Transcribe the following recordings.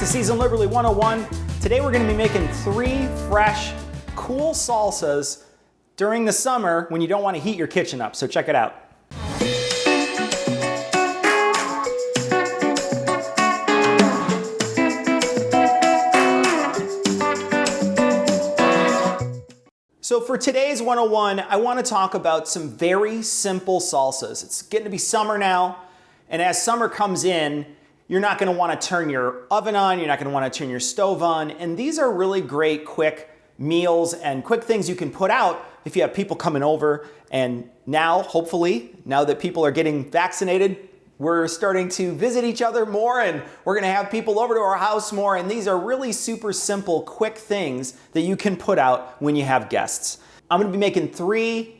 to Season Liberally 101. Today we're going to be making 3 fresh, cool salsas during the summer when you don't want to heat your kitchen up, so check it out. So for today's 101, I want to talk about some very simple salsas. It's getting to be summer now, and as summer comes in, you're not going to want to turn your oven on, you're not going to want to turn your stove on, and these are really great quick meals and quick things you can put out if you have people coming over. And now, hopefully, now that people are getting vaccinated, we're starting to visit each other more, and we're going to have people over to our house more, and these are really super simple, quick things that you can put out when you have guests. I'm going to be making 3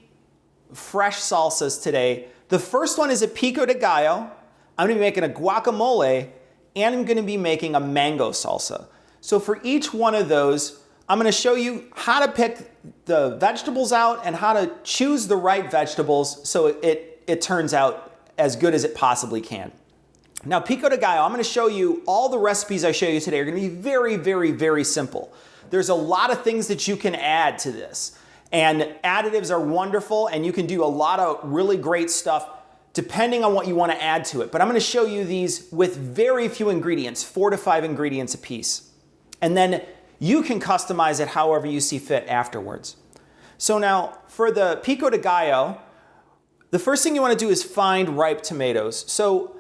fresh salsas today. The first one is a Pico de Gallo. I'm going to be making a guacamole, and I'm going to be making a mango salsa. So for each one of those, I'm going to show you how to pick the vegetables out and how to choose the right vegetables so it turns out as good as it possibly can. Now, Pico de Gallo, I'm going to show you all the recipes I show you today are going to be very, very, very simple. There's a lot of things that you can add to this, and additives are wonderful, and you can do a lot of really great stuff depending on what you want to add to it. But I'm going to show you these with very few ingredients, 4 to 5 ingredients a piece. And then you can customize it however you see fit afterwards. So now for the Pico de Gallo, the first thing you want to do is find ripe tomatoes. So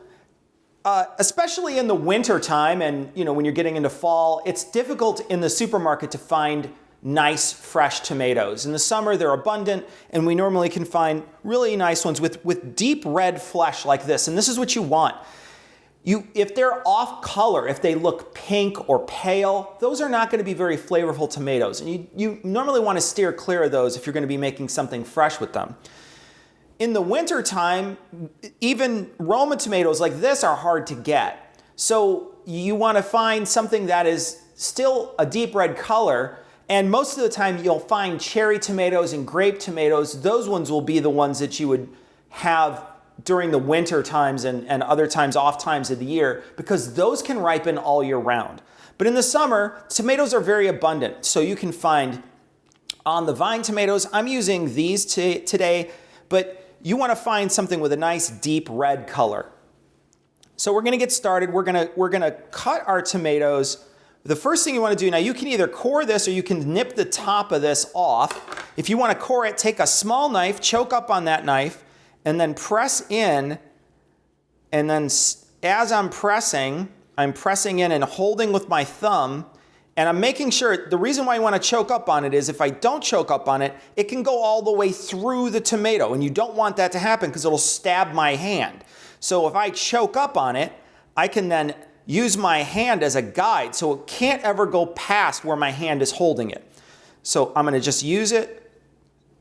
especially in the winter time and when you're getting into fall, it's difficult in the supermarket to find nice fresh tomatoes. In the summer they're abundant, and we normally can find really nice ones with deep red flesh like this. And this is what you want. If they're off color, if they look pink or pale, those are not going to be very flavorful tomatoes. And you normally want to steer clear of those if you're going to be making something fresh with them. In the winter time, even Roma tomatoes like this are hard to get. So you want to find something that is still a deep red color. And most of the time you'll find cherry tomatoes and grape tomatoes. Those ones will be the ones that you would have during the winter times and other times, off times of the year, because those can ripen all year round. But in the summer, tomatoes are very abundant. So you can find on the vine tomatoes. I'm using these today, but you want to find something with a nice deep red color. So we're going to get started. We're going to cut our tomatoes. The first thing you want to do, now you can either core this or you can nip the top of this off. If you want to core it, take a small knife, choke up on that knife, and then press in. And then as I'm pressing in and holding with my thumb, and I'm making sure, the reason why you want to choke up on it is if I don't choke up on it, it can go all the way through the tomato, and you don't want that to happen because it'll stab my hand. So if I choke up on it, I can then use my hand as a guide, so it can't ever go past where my hand is holding it. So I'm going to just use it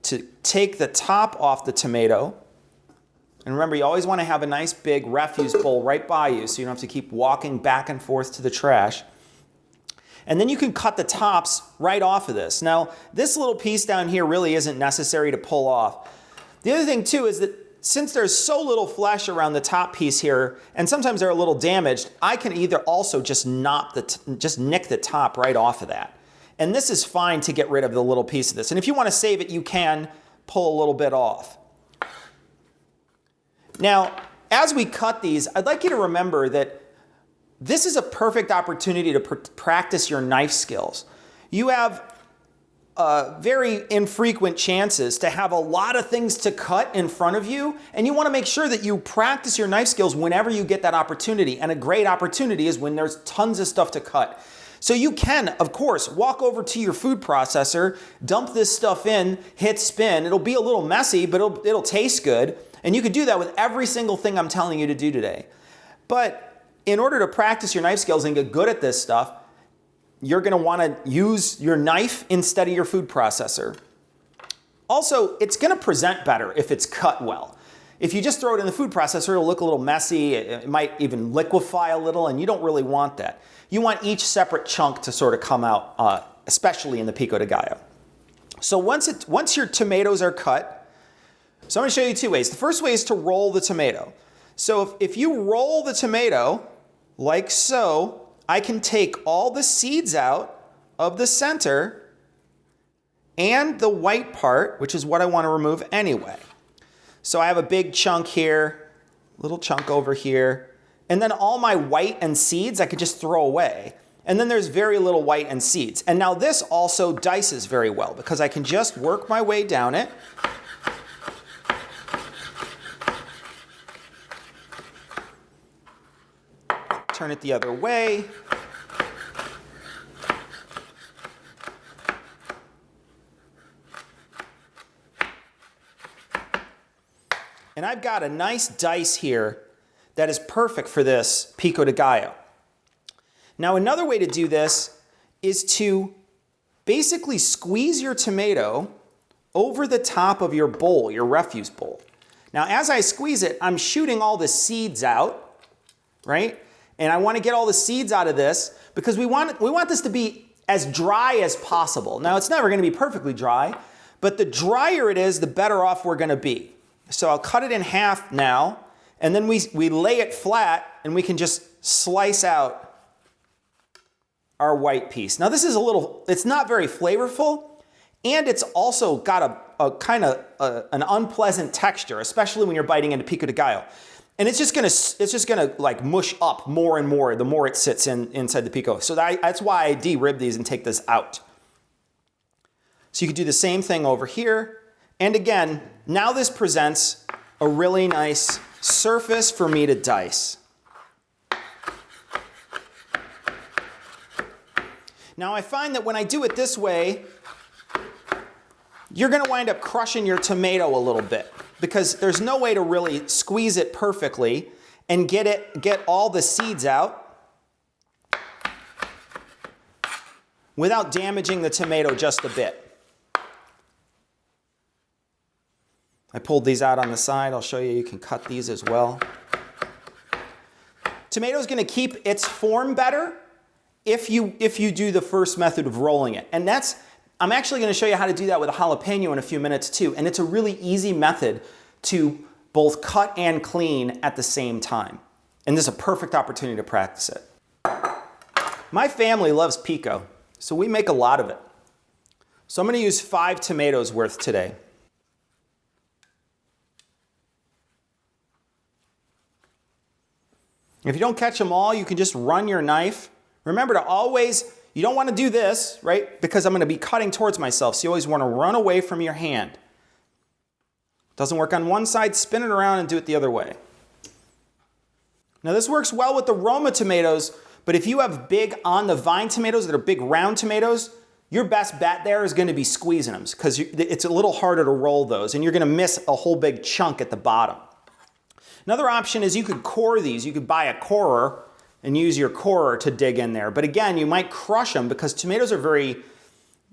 to take the top off the tomato. And remember, you always want to have a nice big refuse bowl right by you so you don't have to keep walking back and forth to the trash. And then you can cut the tops right off of this. Now, this little piece down here really isn't necessary to pull off. The other thing too is that since there's so little flesh around the top piece here, and sometimes they're a little damaged, I can either also just nick the top right off of that. And this is fine to get rid of the little piece of this. And if you want to save it, you can pull a little bit off. Now, as we cut these, I'd like you to remember that this is a perfect opportunity to practice your knife skills. You have very infrequent chances to have a lot of things to cut in front of you, and you want to make sure that you practice your knife skills whenever you get that opportunity. And a great opportunity is when there's tons of stuff to cut. So you can, of course, walk over to your food processor, dump this stuff in, hit spin. It'll be a little messy, but it'll taste good. And you could do that with every single thing I'm telling you to do today. But in order to practice your knife skills and get good at this stuff, you're going to want to use your knife instead of your food processor. Also, it's going to present better if it's cut well. If you just throw it in the food processor, it'll look a little messy. It might even liquefy a little, and you don't really want that. You want each separate chunk to sort of come out, especially in the Pico de Gallo. So once your tomatoes are cut, so I'm going to show you 2 ways. The first way is to roll the tomato. So if you roll the tomato like so, I can take all the seeds out of the center and the white part, which is what I want to remove anyway. So I have a big chunk here, little chunk over here, and then all my white and seeds I could just throw away. And then there's very little white and seeds. And now this also dices very well because I can just work my way down it. Turn it the other way. And I've got a nice dice here that is perfect for this Pico de Gallo. Now another way to do this is to basically squeeze your tomato over the top of your bowl, your refuse bowl. Now as I squeeze it, I'm shooting all the seeds out, right? And I want to get all the seeds out of this because we want this to be as dry as possible. Now it's never going to be perfectly dry, but the drier it is, the better off we're going to be. So I'll cut it in half now, and then we lay it flat, and we can just slice out our white piece. Now this is it's not very flavorful, and it's also got a kind of an unpleasant texture, especially when you're biting into Pico de Gallo. And it's just gonna like mush up more and more the more it sits inside the pico. So that's why I de-rib these and take this out. So you could do the same thing over here. And again, now this presents a really nice surface for me to dice. Now I find that when I do it this way, you're gonna wind up crushing your tomato a little bit because there's no way to really squeeze it perfectly and get all the seeds out without damaging the tomato just a bit. I pulled these out on the side. I'll show you can cut these as well. Tomato's gonna keep its form better if you do the first method of rolling it. And I'm actually gonna show you how to do that with a jalapeno in a few minutes too. And it's a really easy method to both cut and clean at the same time. And this is a perfect opportunity to practice it. My family loves pico, so we make a lot of it. So I'm gonna use 5 tomatoes worth today. If you don't catch them all, you can just run your knife. Remember to always, you don't want to do this, right? Because I'm going to be cutting towards myself. So you always want to run away from your hand. Doesn't work on one side, spin it around and do it the other way. Now this works well with the Roma tomatoes, but if you have big on the vine tomatoes that are big round tomatoes, your best bet there is going to be squeezing them because it's a little harder to roll those and you're going to miss a whole big chunk at the bottom. Another option is you could core these. You could buy a corer and use your corer to dig in there. But again, you might crush them because tomatoes are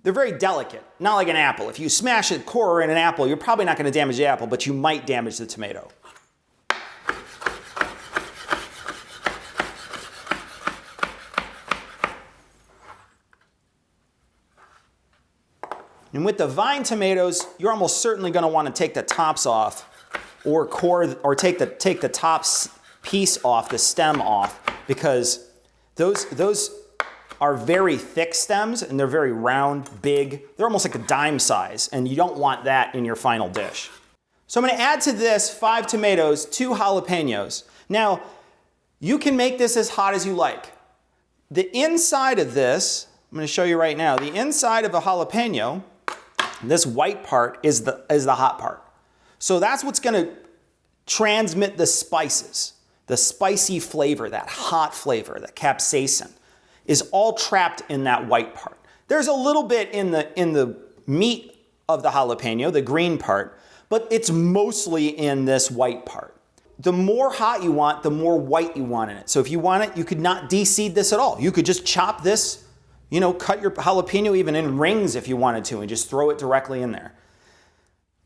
they're very delicate. Not like an apple. If you smash a corer in an apple, you're probably not going to damage the apple, but you might damage the tomato. And with the vine tomatoes, you're almost certainly going to want to take the tops off or take the top piece off, the stem off, because those are very thick stems and they're very round, big. They're almost like a dime size, and you don't want that in your final dish. So I'm going to add to this 5 tomatoes, 2 jalapenos. Now, you can make this as hot as you like. The inside of this, I'm going to show you right now, the inside of a jalapeno, this white part is the hot part. So that's what's going to transmit the spices, the spicy flavor, that hot flavor, that capsaicin, is all trapped in that white part. There's a little bit in the meat of the jalapeno, the green part, but it's mostly in this white part. The more hot you want, the more white you want in it. So if you want it, you could not de-seed this at all. You could just chop this, cut your jalapeno even in rings if you wanted to and just throw it directly in there.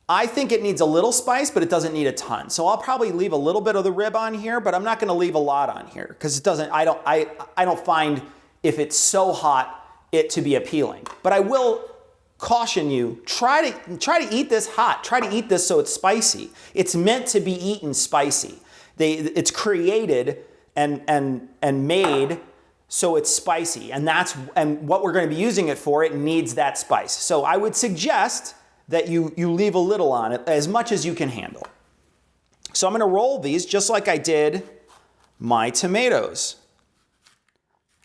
I think it needs a little spice, but it doesn't need a ton. So I'll probably leave a little bit of the rib on here, but I'm not going to leave a lot on here because I don't find if it's so hot it to be appealing. But I will caution you, try to eat this hot. Try to eat this so it's spicy. It's meant to be eaten spicy. It's created and made so it's spicy. And what we're going to be using it for, it needs that spice. So I would suggest that you leave a little on it, as much as you can handle. So I'm going to roll these just like I did my tomatoes.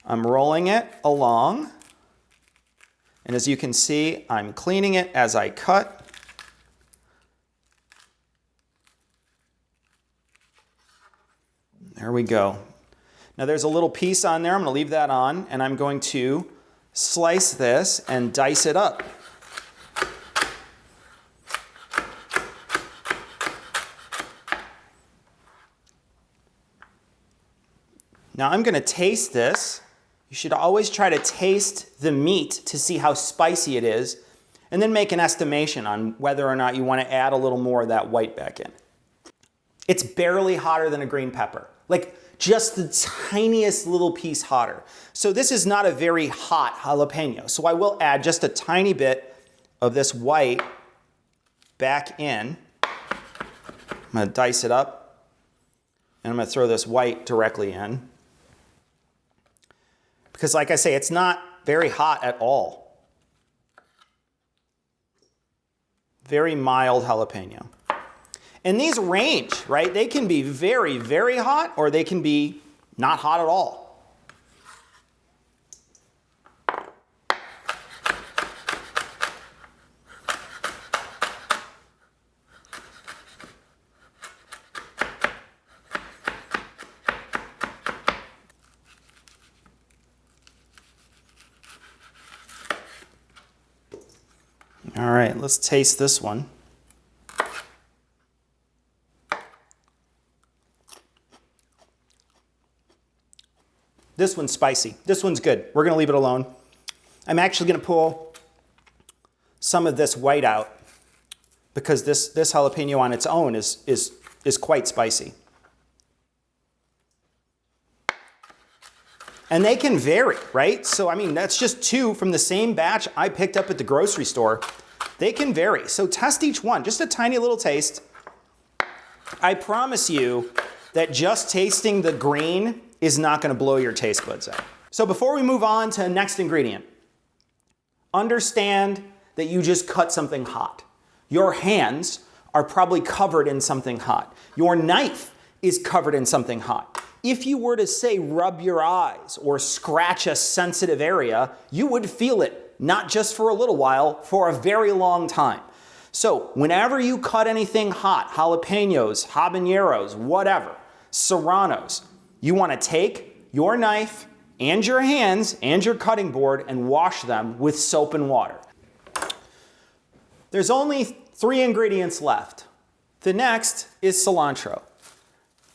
I'm rolling it along. And as you can see, I'm cleaning it as I cut. There we go. Now there's a little piece on there. I'm going to leave that on, and I'm going to slice this and dice it up. Now I'm going to taste this. You should always try to taste the meat to see how spicy it is, and then make an estimation on whether or not you want to add a little more of that white back in. It's barely hotter than a green pepper, like just the tiniest little piece hotter. So this is not a very hot jalapeno. So I will add just a tiny bit of this white back in. I'm going to dice it up, and I'm going to throw this white directly in. Because like I say, it's not very hot at all. Very mild jalapeno. And these range, right? They can be very, very hot, or they can be not hot at all. All right, let's taste this one. This one's spicy. This one's good. We're going to leave it alone. I'm actually going to pull some of this white out because this jalapeno on its own is quite spicy. And they can vary, right? So, I mean, that's just two from the same batch I picked up at the grocery store. They can vary. So test each one, just a tiny little taste. I promise you that just tasting the green is not going to blow your taste buds out. So before we move on to the next ingredient, understand that you just cut something hot. Your hands are probably covered in something hot. Your knife is covered in something hot. If you were to say rub your eyes or scratch a sensitive area, you would feel it, not just for a little while, for a very long time. So whenever you cut anything hot, jalapenos, habaneros, whatever, serranos, you want to take your knife and your hands and your cutting board and wash them with soap and water. There's only 3 ingredients left. The next is cilantro.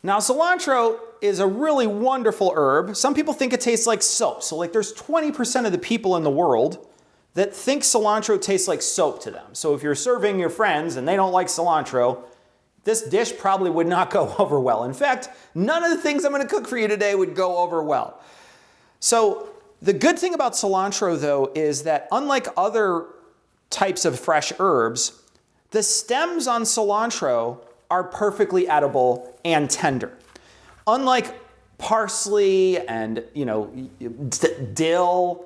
Now, cilantro is a really wonderful herb. Some people think it tastes like soap. So like there's 20% of the people in the world that think cilantro tastes like soap to them. So if you're serving your friends and they don't like cilantro, this dish probably would not go over well. In fact, none of the things I'm going to cook for you today would go over well. So the good thing about cilantro, though, is that unlike other types of fresh herbs, the stems on cilantro are perfectly edible and tender. Unlike parsley and, dill,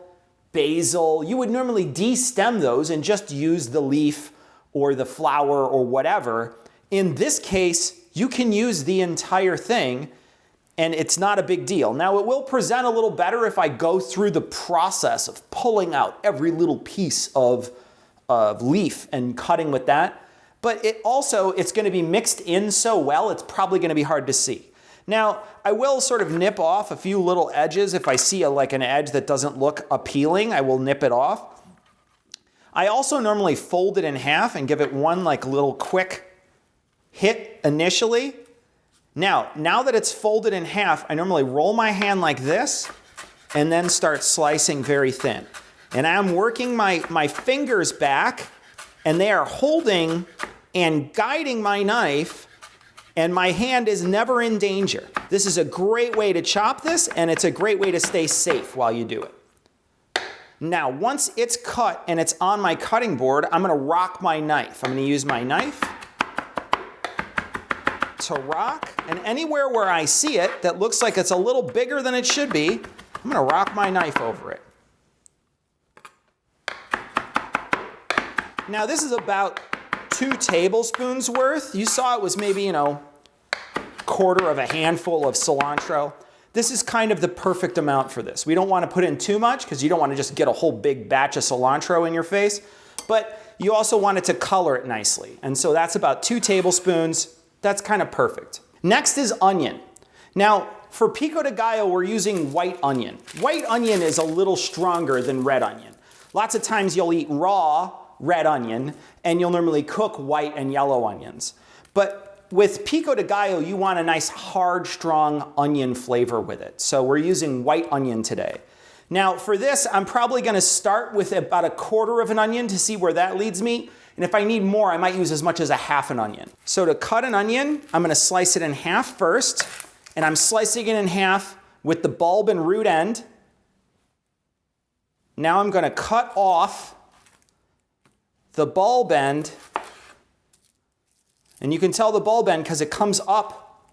basil, you would normally de-stem those and just use the leaf or the flower or whatever. In this case, you can use the entire thing and it's not a big deal. Now, it will present a little better if I go through the process of pulling out every little piece of leaf and cutting with that. But it's going to be mixed in so well, it's probably going to be hard to see. Now, I will sort of nip off a few little edges. If I see an edge that doesn't look appealing, I will nip it off. I also normally fold it in half and give it one little quick hit initially. Now that it's folded in half, I normally roll my hand like this and then start slicing very thin. And I'm working my fingers back and they are holding and guiding my knife and my hand is never in danger. This is a great way to chop this and it's a great way to stay safe while you do it. Now, once it's cut and it's on my cutting board, I'm going to rock my knife. I'm going to use my knife to rock, and anywhere where I see it that looks like it's a little bigger than it should be, I'm gonna rock my knife over it. Now this is about 2 tablespoons worth. You saw it was maybe, you know, quarter of a handful of cilantro. This is kind of the perfect amount for this. We don't want to put in too much because you don't want to just get a whole big batch of cilantro in your face, but you also want it to color it nicely. And so that's about 2 tablespoons. That's kind of perfect. Next is onion. Now, for pico de gallo, we're using white onion. White onion is a little stronger than red onion. Lots of times you'll eat raw red onion and you'll normally cook white and yellow onions. But with pico de gallo, you want a nice hard, strong onion flavor with it. So we're using white onion today. Now for this, I'm probably gonna start with about 1/4 of an onion to see where that leads me. And if I need more, I might use as much as 1/2 an onion. So to cut an onion, I'm gonna slice it in half first, and I'm slicing it in half with the bulb and root end. Now I'm gonna cut off the bulb end. And you can tell the bulb end because it comes up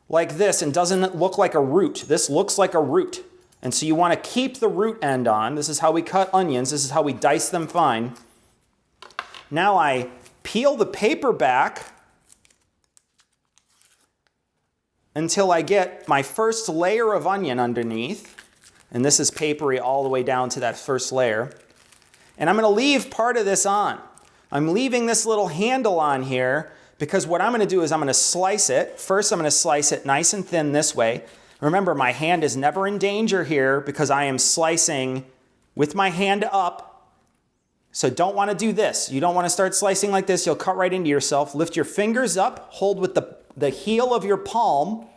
like this and doesn't look like a root. This looks like a root. And so you want to keep the root end on. This is how we cut onions. This is how we dice them fine. Now I peel the paper back until I get my first layer of onion underneath. And this is papery all the way down to that first layer. And I'm going to leave part of this on. I'm leaving this little handle on here because what I'm going to do is I'm going to slice it. First, I'm going to slice it nice and thin this way. Remember, my hand is never in danger here because I am slicing with my hand up. So don't want to do this. You don't want to start slicing like this. You'll cut right into yourself. Lift your fingers up. Hold with the heel of your palm.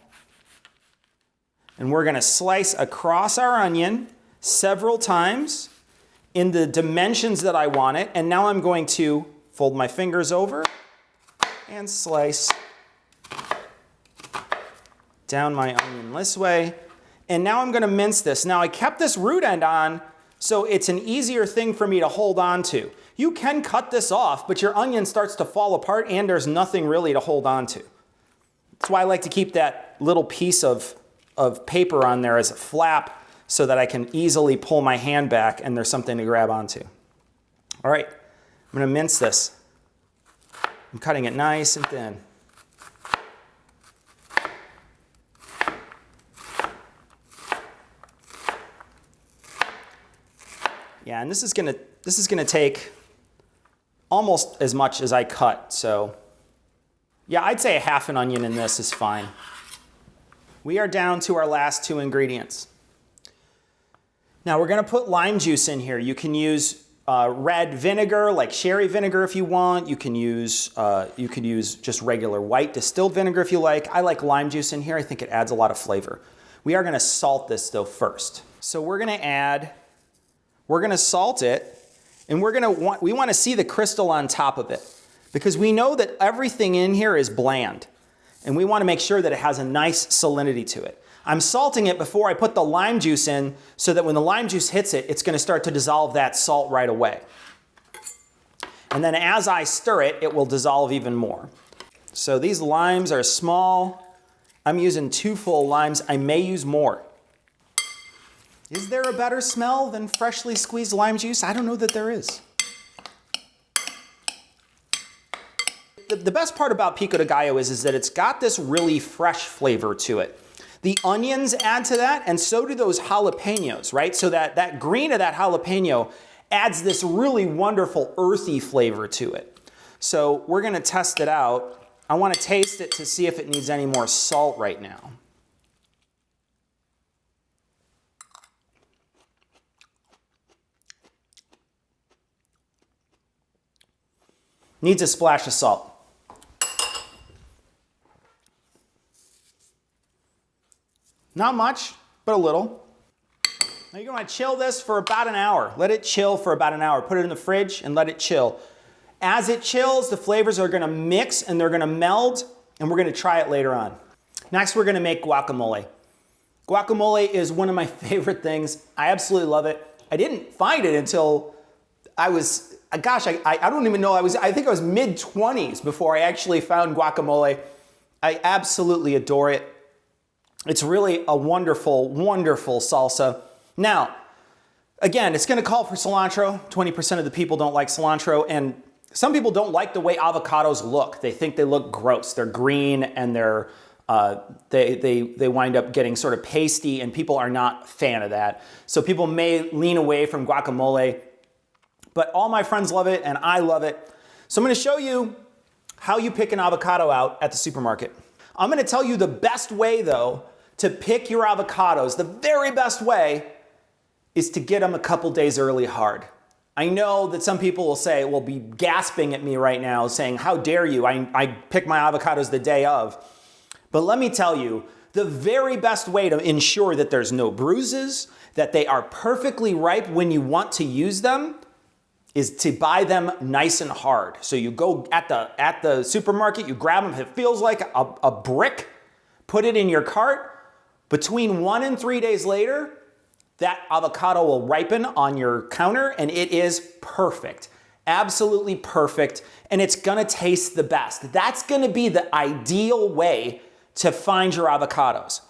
And we're going to slice across our onion several times in the dimensions that I want it. And now I'm going to fold my fingers over and slice down my onion this way. And now I'm going to mince this. Now I kept this root end on so it's an easier thing for me to hold on to. You can cut this off, but your onion starts to fall apart and there's nothing really to hold on to. That's why I like to keep that little piece of paper on there as a flap so that I can easily pull my hand back and there's something to grab onto. All right, I'm going to mince this. I'm cutting it nice and thin. Yeah, and this is gonna take almost as much as I cut. So yeah, I'd say 1/2 an onion in this is fine. We are down to our last 2 ingredients. Now we're gonna put lime juice in here. You can use red vinegar, like sherry vinegar if you want. You can use just regular white distilled vinegar if you like. I like lime juice in here. I think it adds a lot of flavor. We are gonna salt this though first. So we're gonna salt it, and we wanna see the crystal on top of it because we know that everything in here is bland, and we wanna make sure that it has a nice salinity to it. I'm salting it before I put the lime juice in so that when the lime juice hits it, it's gonna start to dissolve that salt right away. And then as I stir it, it will dissolve even more. So these limes are small. I'm using 2 full limes. I may use more. Is there a better smell than freshly squeezed lime juice? I don't know that there is. The best part about pico de gallo is that it's got this really fresh flavor to it. The onions add to that, and so do those jalapenos, right? So that green of that jalapeno adds this really wonderful earthy flavor to it. So we're gonna test it out. I wanna taste it to see if it needs any more salt right now. Needs a splash of salt. Not much, but a little. Now you're gonna chill this for about an hour. Let it chill for about an hour. Put it in the fridge and let it chill. As it chills, the flavors are gonna mix and they're gonna meld, and we're gonna try it later on. Next, we're gonna make guacamole. Guacamole is one of my favorite things. I absolutely love it. I didn't find it until I was, gosh, I don't even know, I think I was mid-20s before I actually found guacamole. I absolutely adore it. It's really a wonderful, wonderful salsa. Now, again, it's gonna call for cilantro. 20% of the people don't like cilantro, and some people don't like the way avocados look. They think they look gross. They're green and they wind up getting sort of pasty, and people are not a fan of that. So people may lean away from guacamole, but all my friends love it and I love it. So I'm gonna show you how you pick an avocado out at the supermarket. I'm gonna tell you the best way though to pick your avocados. The very best way is to get them a couple days early hard. I know that some people will be gasping at me right now saying, how dare you, I pick my avocados the day of. But let me tell you, the very best way to ensure that there's no bruises, that they are perfectly ripe when you want to use them, is to buy them nice and hard. So you go at the supermarket, you grab them, if it feels like a brick, put it in your cart. Between 1 and 3 days later, that avocado will ripen on your counter and it is perfect. Absolutely perfect. And it's gonna taste the best. That's gonna be the ideal way to find your avocados.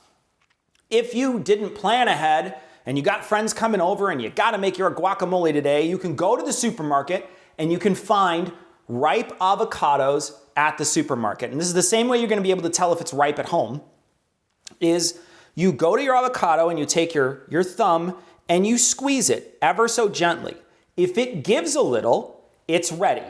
If you didn't plan ahead and you got friends coming over and you gotta make your guacamole today, you can go to the supermarket and you can find ripe avocados at the supermarket. And this is the same way you're gonna be able to tell if it's ripe at home, is you go to your avocado and you take your thumb and you squeeze it ever so gently. If it gives a little, it's ready.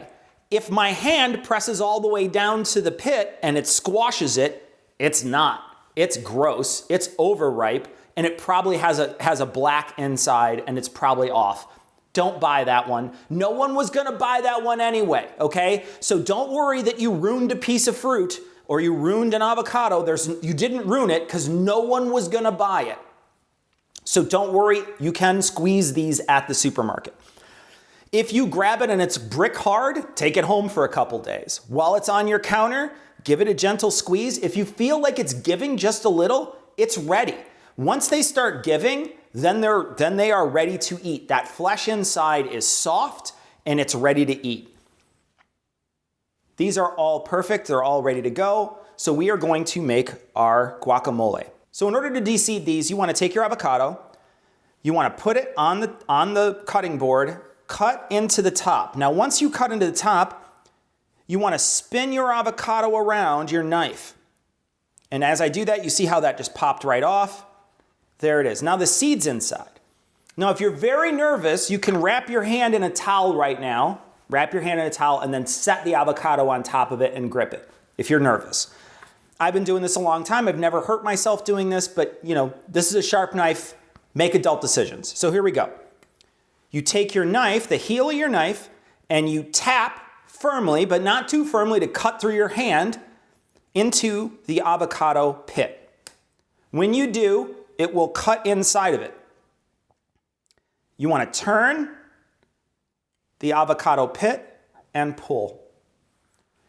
If my hand presses all the way down to the pit and it squashes it, it's not. It's gross, it's overripe, and it probably has a black inside and it's probably off. Don't buy that one. No one was gonna buy that one anyway, okay? So don't worry that you ruined a piece of fruit or you ruined an avocado. You didn't ruin it because no one was gonna buy it. So don't worry, you can squeeze these at the supermarket. If you grab it and it's brick hard, take it home for a couple days. While it's on your counter, give it a gentle squeeze. If you feel like it's giving just a little, it's ready. Once they start giving, then they are ready to eat. That flesh inside is soft and it's ready to eat. These are all perfect, they're all ready to go. So we are going to make our guacamole. So in order to de-seed these, you wanna take your avocado, you wanna put it on the cutting board, cut into the top. Now once you cut into the top, you wanna spin your avocado around your knife. And as I do that, you see how that just popped right off? There it is. Now the seed's inside. Now if you're very nervous, you can wrap your hand in a towel right now. Wrap your hand in a towel and then set the avocado on top of it and grip it if you're nervous. I've been doing this a long time. I've never hurt myself doing this, but this is a sharp knife. Make adult decisions. So here we go. You take your knife, the heel of your knife, and you tap firmly, but not too firmly to cut through your hand, into the avocado pit. When you do, it will cut inside of it. You want to turn the avocado pit and pull.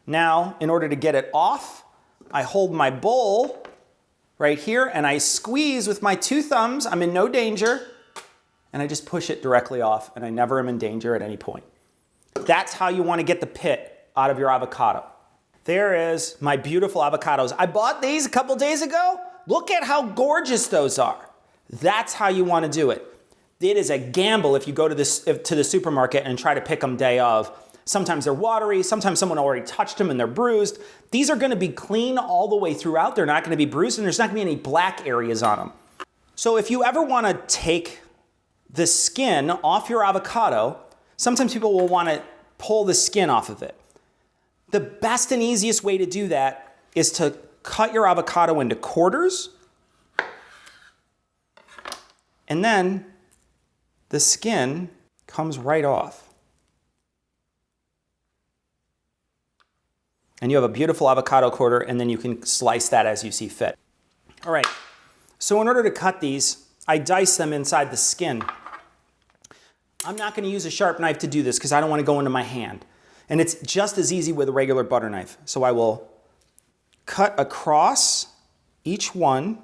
Now, in order to get it off, I hold my bowl right here and I squeeze with my 2 thumbs. I'm in no danger. And I just push it directly off and I never am in danger at any point. That's how you want to get the pit out of your avocado. There is my beautiful avocados. I bought these a couple days ago. Look at how gorgeous those are. That's how you want to do it. It is a gamble if you go to the supermarket and try to pick them day of. Sometimes they're watery, sometimes someone already touched them and they're bruised. These are gonna be clean all the way throughout. They're not gonna be bruised and there's not gonna be any black areas on them. So if you ever wanna take the skin off your avocado, sometimes people will wanna pull the skin off of it. The best and easiest way to do that is to cut your avocado into quarters and then the skin comes right off. And you have a beautiful avocado quarter, and then you can slice that as you see fit. All right, so in order to cut these, I dice them inside the skin. I'm not gonna use a sharp knife to do this because I don't wanna go into my hand. And it's just as easy with a regular butter knife. So I will cut across each one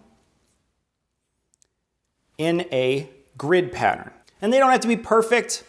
in a grid pattern. And they don't have to be perfect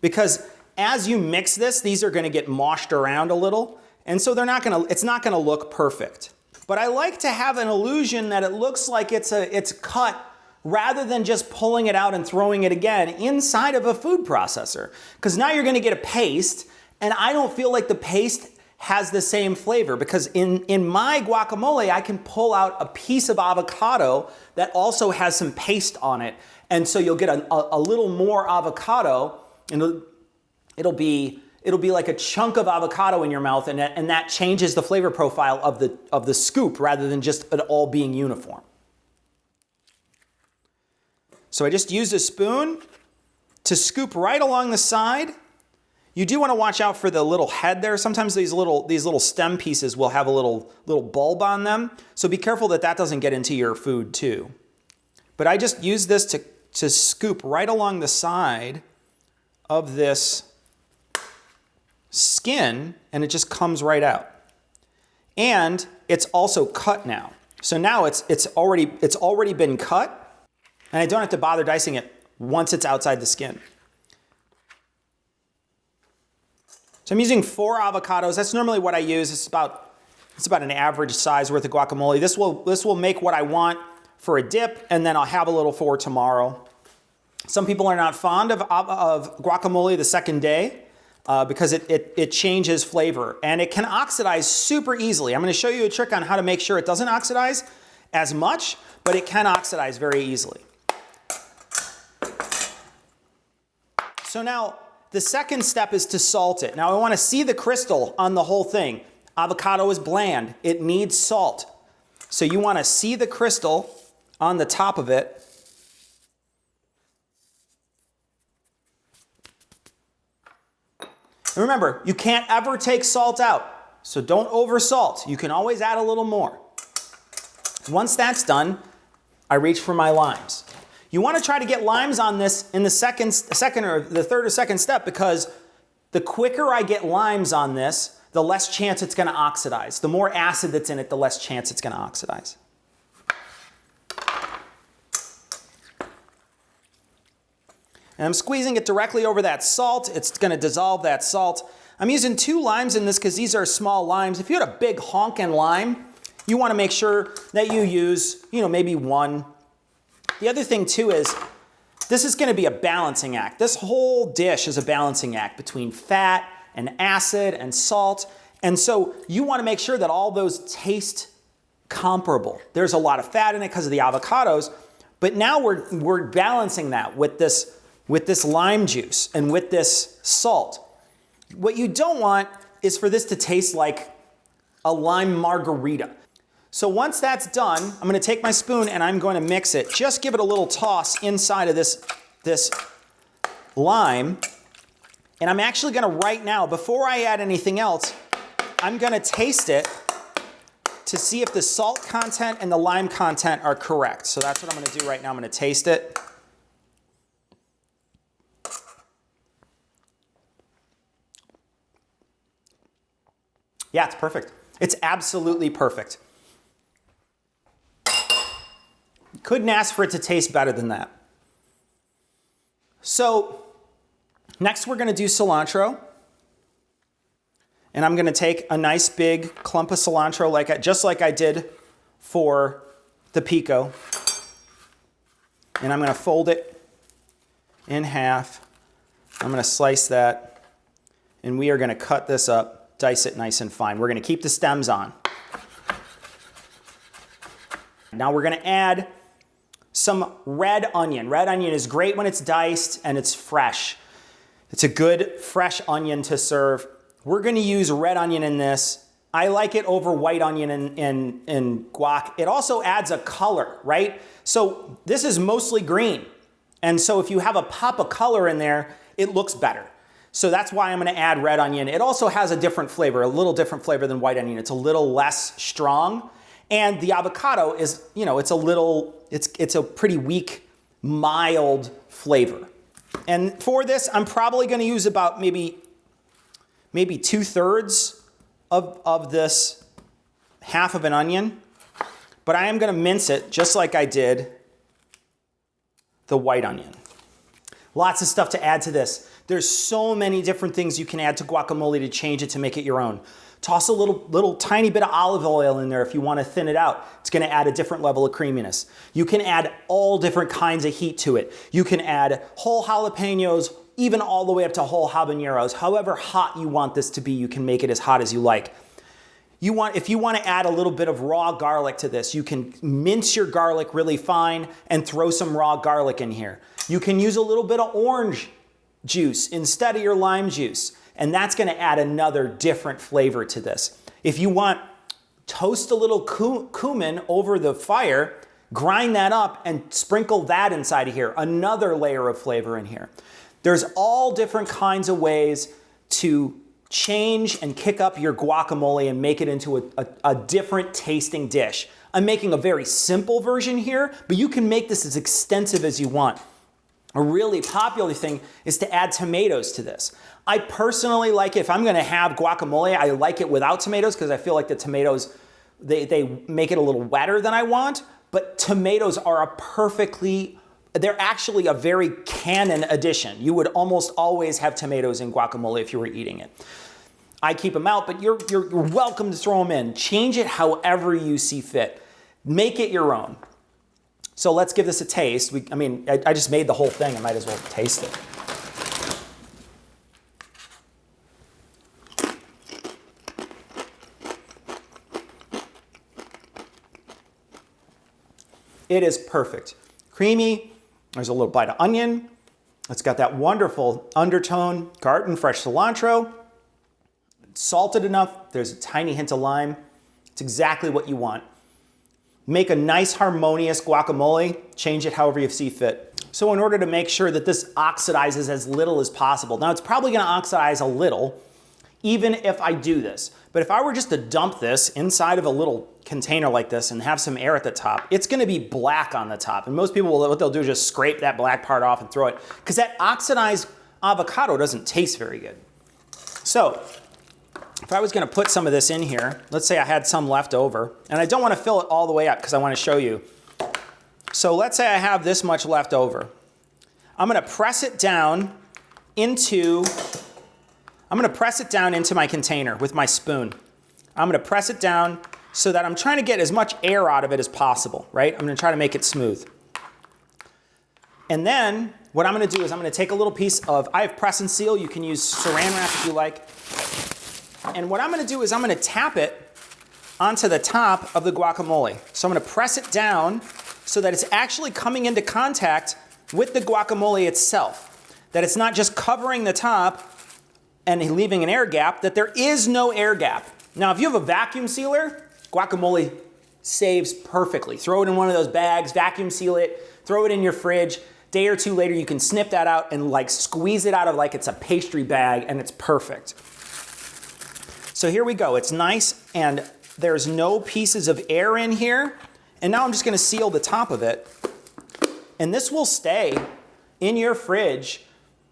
because as you mix this, these are gonna get moshed around a little. And so it's not gonna look perfect. But I like to have an illusion that it looks like it's cut rather than just pulling it out and throwing it again inside of a food processor. Because now you're gonna get a paste, and I don't feel like the paste has the same flavor, because in my guacamole, I can pull out a piece of avocado that also has some paste on it. And so you'll get a little more avocado, and it'll be like a chunk of avocado in your mouth, and that changes the flavor profile of the scoop rather than just it all being uniform. So I just used a spoon to scoop right along the side. You do want to watch out for the little head there. Sometimes these little stem pieces will have a little bulb on them. So be careful that doesn't get into your food too. But I just use this to scoop right along the side of this skin, and it just comes right out. And it's also cut now. So now it's already been cut, and I don't have to bother dicing it once it's outside the skin. So I'm using 4 avocados. That's normally what I use. It's about an average size worth of guacamole. This will make what I want for a dip, and then I'll have a little for tomorrow. Some people are not fond of guacamole the second day because it changes flavor, and it can oxidize super easily. I'm going to show you a trick on how to make sure it doesn't oxidize as much, but it can oxidize very easily. So now, the second step is to salt it. Now I want to see the crystal on the whole thing. Avocado is bland. It needs salt. So you want to see the crystal on the top of it. And remember, you can't ever take salt out. So don't over salt. You can always add a little more. Once that's done, I reach for my limes. You want to try to get limes on this in the second or the third or second step, because the quicker I get limes on this, the less chance it's going to oxidize. The more acid that's in it, the less chance it's going to oxidize. And I'm squeezing it directly over that salt. It's going to dissolve that salt. I'm using 2 limes in this because these are small limes. If you had a big honkin' lime, you want to make sure that you use, maybe 1. The other thing too is, this is going to be a balancing act. This whole dish is a balancing act between fat and acid and salt. And so you want to make sure that all those taste comparable. There's a lot of fat in it because of the avocados, but now we're balancing that with this lime juice and with this salt. What you don't want is for this to taste like a lime margarita. So once that's done, I'm going to take my spoon and I'm going to mix it. Just give it a little toss inside of this lime. And I'm actually going to, right now, before I add anything else, I'm going to taste it to see if the salt content and the lime content are correct. So that's what I'm going to do right now. I'm going to taste it. Yeah, it's perfect. It's absolutely perfect. Couldn't ask for it to taste better than that. So next we're going to do cilantro. And I'm going to take a nice big clump of cilantro just like I did for the pico. And I'm going to fold it in half. I'm going to slice that. And we are going to cut this up, dice it nice and fine. We're going to keep the stems on. Now we're going to add some red onion. Red onion is great when it's diced and it's fresh. It's a good fresh onion to serve. We're going to use red onion in this. I like it over white onion in guac. It also adds a color, right? So this is mostly green. And so if you have a pop of color in there, it looks better. So that's why I'm going to add red onion. It also has a different flavor, a little different flavor than white onion. It's a little less strong. And the avocado is, it's a pretty weak, mild flavor. And for this, I'm probably going to use about maybe 2/3 of this half of an onion. But I am going to mince it just like I did the white onion. Lots of stuff to add to this. There's so many different things you can add to guacamole to change it, to make it your own. Toss a little tiny bit of olive oil in there if you want to thin it out. It's going to add a different level of creaminess. You can add all different kinds of heat to it. You can add whole jalapenos, even all the way up to whole habaneros. However hot you want this to be, you can make it as hot as you like. If you want to add a little bit of raw garlic to this, you can mince your garlic really fine and throw some raw garlic in here. You can use a little bit of orange juice instead of your lime juice, and that's going to add another different flavor to this. If you want, toast a little cumin over the fire, grind that up and sprinkle that inside of here, another layer of flavor in here. There's all different kinds of ways to change and kick up your guacamole and make it into a different tasting dish. I'm making a very simple version here, but you can make this as extensive as you want. A really popular thing is to add tomatoes to this. I personally like it, if I'm gonna have guacamole, I like it without tomatoes because I feel like the tomatoes, they make it a little wetter than I want, but tomatoes are they're actually a very canon addition. You would almost always have tomatoes in guacamole if you were eating it. I keep them out, but you're welcome to throw them in. Change it however you see fit. Make it your own. So let's give this a taste. I just made the whole thing. I might as well taste it. It is perfect. Creamy. There's a little bite of onion. It's got that wonderful undertone, garden fresh cilantro. It's salted enough. There's a tiny hint of lime. It's exactly what you want. Make a nice harmonious guacamole. Change it however you see fit. So in order to make sure that this oxidizes as little as possible, now it's probably going to oxidize a little even if I do this. But if I were just to dump this inside of a little container like this and have some air at the top, it's going to be black on the top. And most people, what they'll do is just scrape that black part off and throw it, because that oxidized avocado doesn't taste very good. So if I was going to put some of this in here, let's say I had some left over, and I don't want to fill it all the way up because I want to show you. So let's say I have this much left over. I'm going to press it down into my container with my spoon. I'm going to press it down so that I'm trying to get as much air out of it as possible, right? I'm going to try to make it smooth. And then what I'm going to do is I'm going to take a little piece of, I have press and seal. You can use saran wrap if you like. And what I'm going to do is I'm going to tap it onto the top of the guacamole. So I'm going to press it down so that it's actually coming into contact with the guacamole itself. That it's not just covering the top and leaving an air gap, that there is no air gap. Now, if you have a vacuum sealer, guacamole saves perfectly. Throw it in one of those bags, vacuum seal it, throw it in your fridge. Day or two later, you can snip that out and like squeeze it out of like it's a pastry bag, and it's perfect. So here we go. It's nice, and there's no pieces of air in here. And now I'm just gonna seal the top of it. And this will stay in your fridge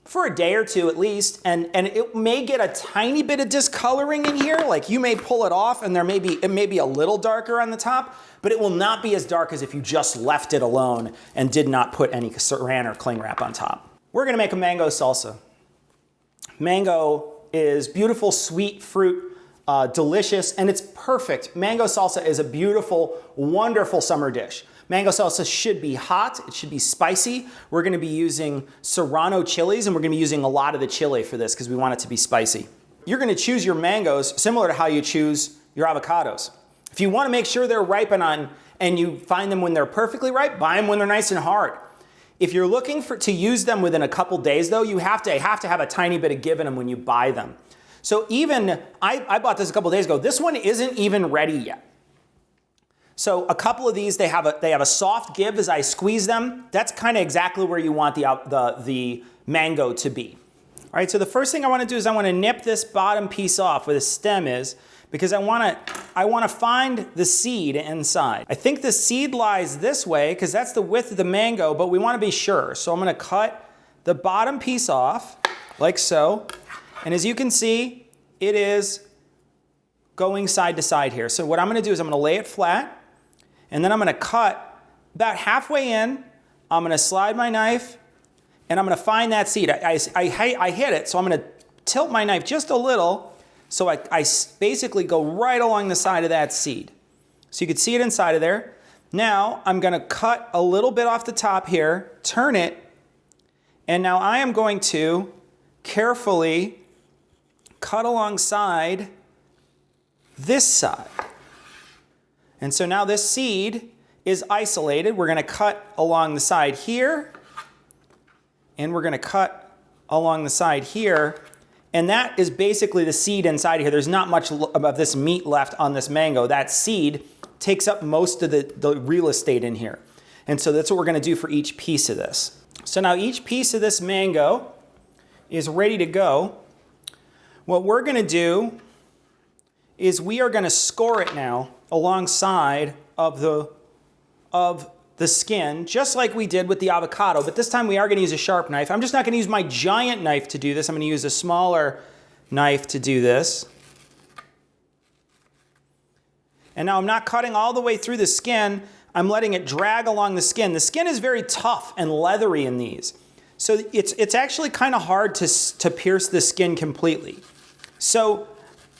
for a day or two at least, and it may get a tiny bit of discoloring in here, like you may pull it off and it may be a little darker on the top, but it will not be as dark as if you just left it alone and did not put any saran or cling wrap on top. We're gonna make a mango salsa. Mango is beautiful, sweet fruit, delicious, and it's perfect. Mango salsa is a beautiful, wonderful summer dish. Mango salsa should be hot, it should be spicy. We're gonna be using Serrano chilies, and we're gonna be using a lot of the chili for this because we want it to be spicy. You're gonna choose your mangoes similar to how you choose your avocados. If you wanna make sure they're ripe and you find them when they're perfectly ripe, buy them when they're nice and hard. If you're looking to use them within a couple days though, you have to have a tiny bit of give in them when you buy them. So even, I bought this a couple days ago, this one isn't even ready yet. So a couple of these, they have a soft give as I squeeze them. That's kind of exactly where you want the mango to be. All right, so the first thing I want to do is I want to nip this bottom piece off where the stem is, because I want to find the seed inside. I think the seed lies this way because that's the width of the mango, but we want to be sure. So I'm going to cut the bottom piece off like so. And as you can see, it is going side to side here. So what I'm going to do is I'm going to lay it flat. And then I'm going to cut about halfway in. I'm going to slide my knife and I'm gonna find that seed. I hit it, so I'm gonna tilt my knife just a little, so I basically go right along the side of that seed. So you can see it inside of there. Now I'm gonna cut a little bit off the top here, turn it, and now I am going to carefully cut alongside this side. And so now this seed is isolated. We're gonna cut along the side here, and we're gonna cut along the side here, and that is basically the seed inside here. There's not much of this meat left on this mango. That seed takes up most of the real estate in here. And so that's what we're gonna do for each piece of this. So now each piece of this mango is ready to go. What we're gonna do is we are gonna score it now alongside of the skin, just like we did with the avocado, but this time we are gonna use a sharp knife. I'm just not gonna use my giant knife to do this. I'm gonna use a smaller knife to do this. And now I'm not cutting all the way through the skin. I'm letting it drag along the skin. The skin is very tough and leathery in these. So it's actually kind of hard to pierce the skin completely. So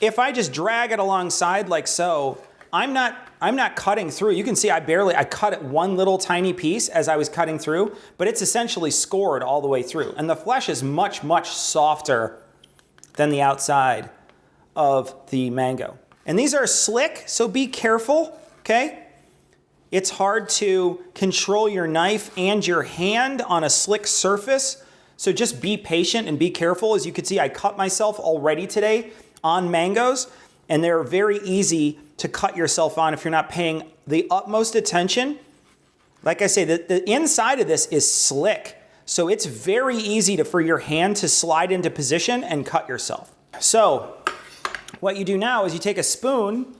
if I just drag it alongside like so, I'm not cutting through. You can see I cut it one little tiny piece as I was cutting through, but it's essentially scored all the way through. And the flesh is much, much softer than the outside of the mango. And these are slick, so be careful, okay? It's hard to control your knife and your hand on a slick surface, so just be patient and be careful. As you can see, I cut myself already today on mangoes, and they're very easy to cut yourself on if you're not paying the utmost attention. Like I say, the inside of this is slick, so it's very easy for your hand to slide into position and cut yourself. So what you do now is you take a spoon,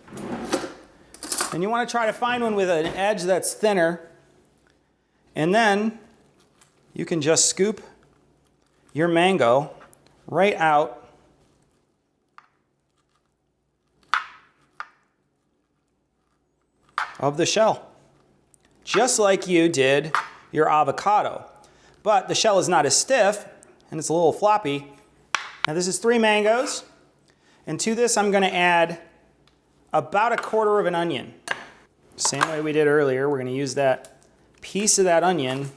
and you want to try to find one with an edge that's thinner, and then you can just scoop your mango right out of the shell, just like you did your avocado. But the shell is not as stiff, and it's a little floppy. Now this is 3 mangoes, and to this I'm going to add about 1/4 of an onion. Same way we did earlier, we're going to use that piece of that onion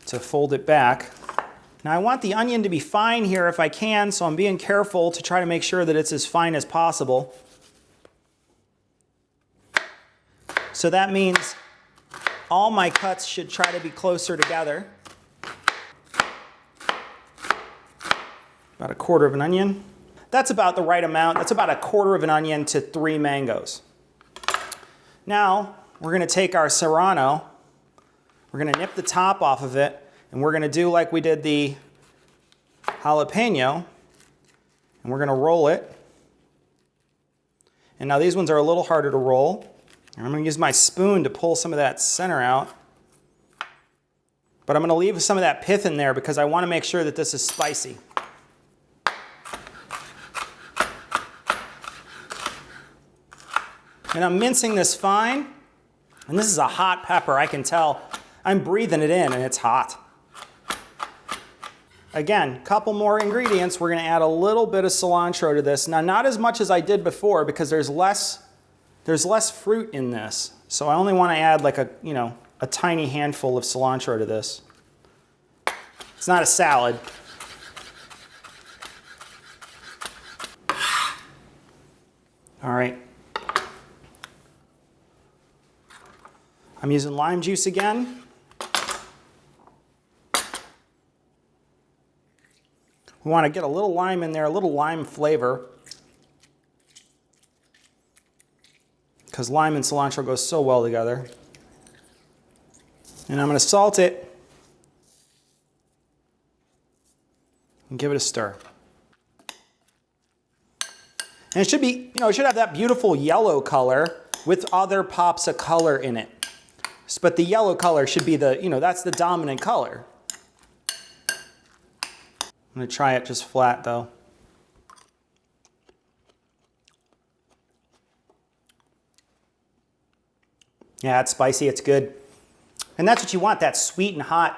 to fold it back. Now I want the onion to be fine here if I can, so I'm being careful to try to make sure that it's as fine as possible. So that means all my cuts should try to be closer together. About 1/4 of an onion. That's about the right amount. That's about 1/4 of an onion to 3 mangoes. Now, we're gonna take our serrano, we're gonna nip the top off of it, and we're gonna do like we did the jalapeno, and we're gonna roll it. And now these ones are a little harder to roll. And I'm gonna use my spoon to pull some of that center out. But I'm gonna leave some of that pith in there because I wanna make sure that this is spicy. And I'm mincing this fine. And this is a hot pepper, I can tell. I'm breathing it in and it's hot. Again, couple more ingredients. We're gonna add a little bit of cilantro to this. Now, not as much as I did before because there's less fruit in this. So I only wanna add like a tiny handful of cilantro to this. It's not a salad. All right. I'm using lime juice again. We want to get a little lime in there, a little lime flavor, because lime and cilantro go so well together. And I'm going to salt it and give it a stir. And it should be, it should have that beautiful yellow color with other pops of color in it. But the yellow color should be that's the dominant color. I'm going to try it just flat though. Yeah, it's spicy, it's good. And that's what you want, that sweet and hot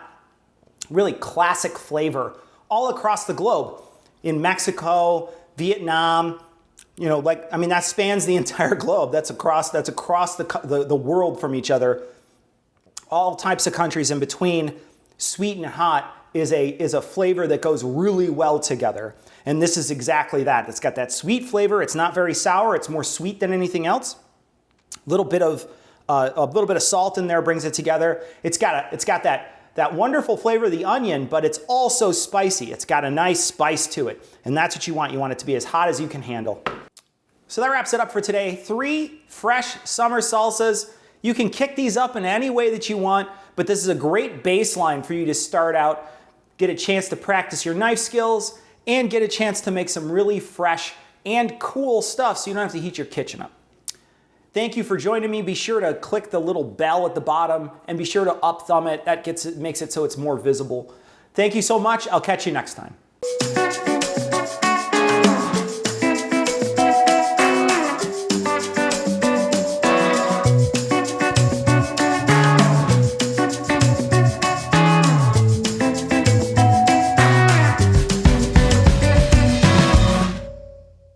really classic flavor all across the globe. In Mexico, Vietnam, you know, like, I mean, that spans the entire globe. That's across the world from each other. All types of countries in between. Sweet and hot is a flavor that goes really well together. And this is exactly that. It's got that sweet flavor. It's not very sour. It's more sweet than anything else. A little bit of salt in there brings it together. It's got that wonderful flavor of the onion, but it's also spicy. It's got a nice spice to it. And that's what you want. You want it to be as hot as you can handle. So that wraps it up for today. 3 fresh summer salsas. You can kick these up in any way that you want, but this is a great baseline for you to start out, get a chance to practice your knife skills, and get a chance to make some really fresh and cool stuff so you don't have to heat your kitchen up. Thank you for joining me. Be sure to click the little bell at the bottom and be sure to up thumb it. That makes it so it's more visible. Thank you so much. I'll catch you next time.